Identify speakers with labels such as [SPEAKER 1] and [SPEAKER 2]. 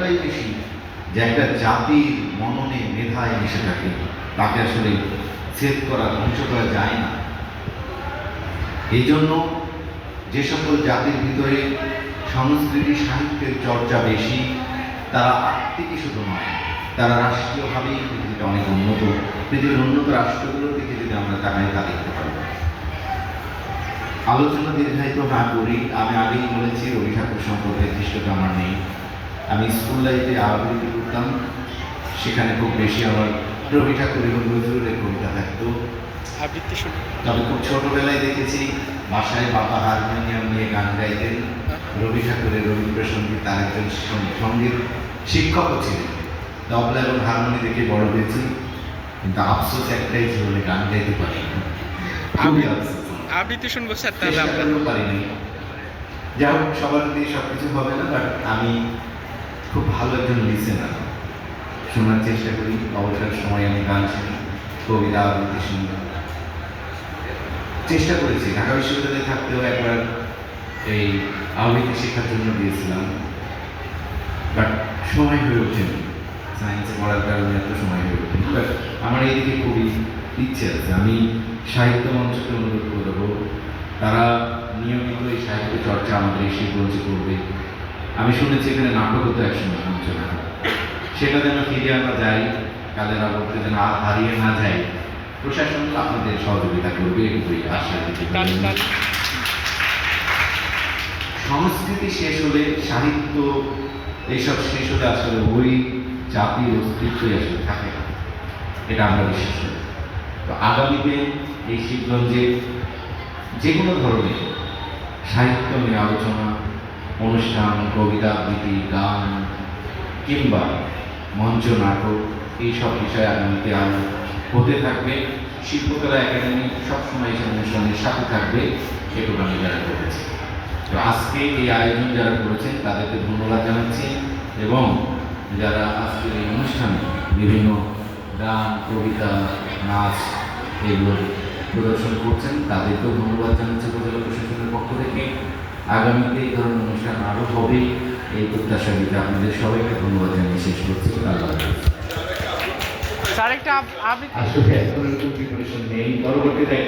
[SPEAKER 1] এতটাই বেশি যে একটা জাতির মননে মেধায় মিশে থাকে, তাকে আসলে ছেদ করা, ধ্বংস করা যায় না। এই জন্য যে সকল জাতির ভিতরে সংস্কৃতি সাহিত্যের চর্চা বেশি, তারা আত্মিকই শুধু নয়, তারা রাষ্ট্রীয়ভাবেই পৃথিবীতে অনেক উন্নত। পৃথিবীর উন্নত রাষ্ট্রগুলোর দিকে যদি আমরা তাকাই, তা দেখতে পারব। আলোচনা দীর্ঘায়িত না করি, আমি আগেই বলেছি রবি ঠাকুর সম্পর্কে দৃষ্টতা আমার নেই। আমি স্কুল লাইফে আবৃত্তি করতাম, সেখানে খুব বেশি আমার রবি ঠাকুর এবং নজরুলের কবিতা থাকতো। তবে খুব ছোটবেলায় দেখেছি বাসায় বাবা হারমোনিয়াম নিয়ে গান গাইতেন। রবি ঠাকুরের রবীন্দ্র সঙ্গীত তার একজন সঙ্গীত শিক্ষকও ছিলেন। তবলা এবং হারমোনি দেখে বড় হয়েছি, কিন্তু আফসোস একটাই, জীবনে গান গাইতে পারিনি।
[SPEAKER 2] আবৃত্তি শুনবো স্যার, তাহলে আমরা
[SPEAKER 1] পারিনি। যাই হোক, সবার দিয়ে সবকিছু হবে না, বাট আমি খুব ভালো একজন লিসেনার, শোনার চেষ্টা করি। অবসর সময় আমি গান শুনি, কবিতা আবৃত্তি শুনি। চেষ্টা করেছি, ঢাকা বিশ্ববিদ্যালয়ে থাকতেও একবার এই আবৃত্তি শেখার জন্য গিয়েছিলাম, বাট সময় হয়ে ওঠেনি। সায়েন্সে পড়ার কারণে এত সময় হয়ে ওঠেনি। বাট আমার এইদিকে খুবই ইচ্ছে আছে। আমি সাহিত্য মঞ্চকে অনুরোধ করব, তারা নিয়মিত এই সাহিত্য চর্চা আমাদের এই শিল্পমঞ্চে করবে। আমি শুনেছি এখানে নাটকও তো একসময় মঞ্চ নাটক, সেটা যেন ফিরে আমরা যাই, কালের আবর্তে যেন আর হারিয়ে না যাই। প্রশাসন আপনাদের সহযোগিতা করবে, এটুকুই আশা দিতে পারি। সংস্কৃতি শেষ হলে, সাহিত্য এইসব শেষ হলে আসলে ওই জাতির অস্তিত্বই আসলে থাকে না, এটা আমরা বিশ্বাস করি। তো আগামীতে এই শিবগঞ্জে যে কোনো ধরনের সাহিত্য নিয়ে আলোচনা, অনুষ্ঠান, কবিতা আবৃত্তি, গান কিংবা মঞ্চ নাটক, এইসব বিষয়ে আগামীতে আরও হতে থাকবে। শিল্পকলা একাডেমি সবসময় এই অনুষ্ঠানের সাথে থাকবে, এটুকু আমি যারা করেছি। তো আজকে এই আয়োজন যারা করেছেন তাদেরকে ধন্যবাদ জানাচ্ছি, এবং যারা আজকের এই অনুষ্ঠানে বিভিন্ন গান, কবিতা, নাচ এগুলো প্রদর্শন করছেন তাদেরকেও ধন্যবাদ জানাচ্ছি উপজেলা প্রশাসনের পক্ষ থেকে। আগামীতে এই ধরনের অনুষ্ঠান আরও হবে, এই প্রত্যাশা দিতে আপনাদের সবাইকে ধন্যবাদ জানিয়ে শেষ করছি। আল্লাহ হাফেজ।
[SPEAKER 2] স্যার একটা আবৃত্তি
[SPEAKER 1] আসলে এখন প্রিপারেশন নেই, পরবর্তীতে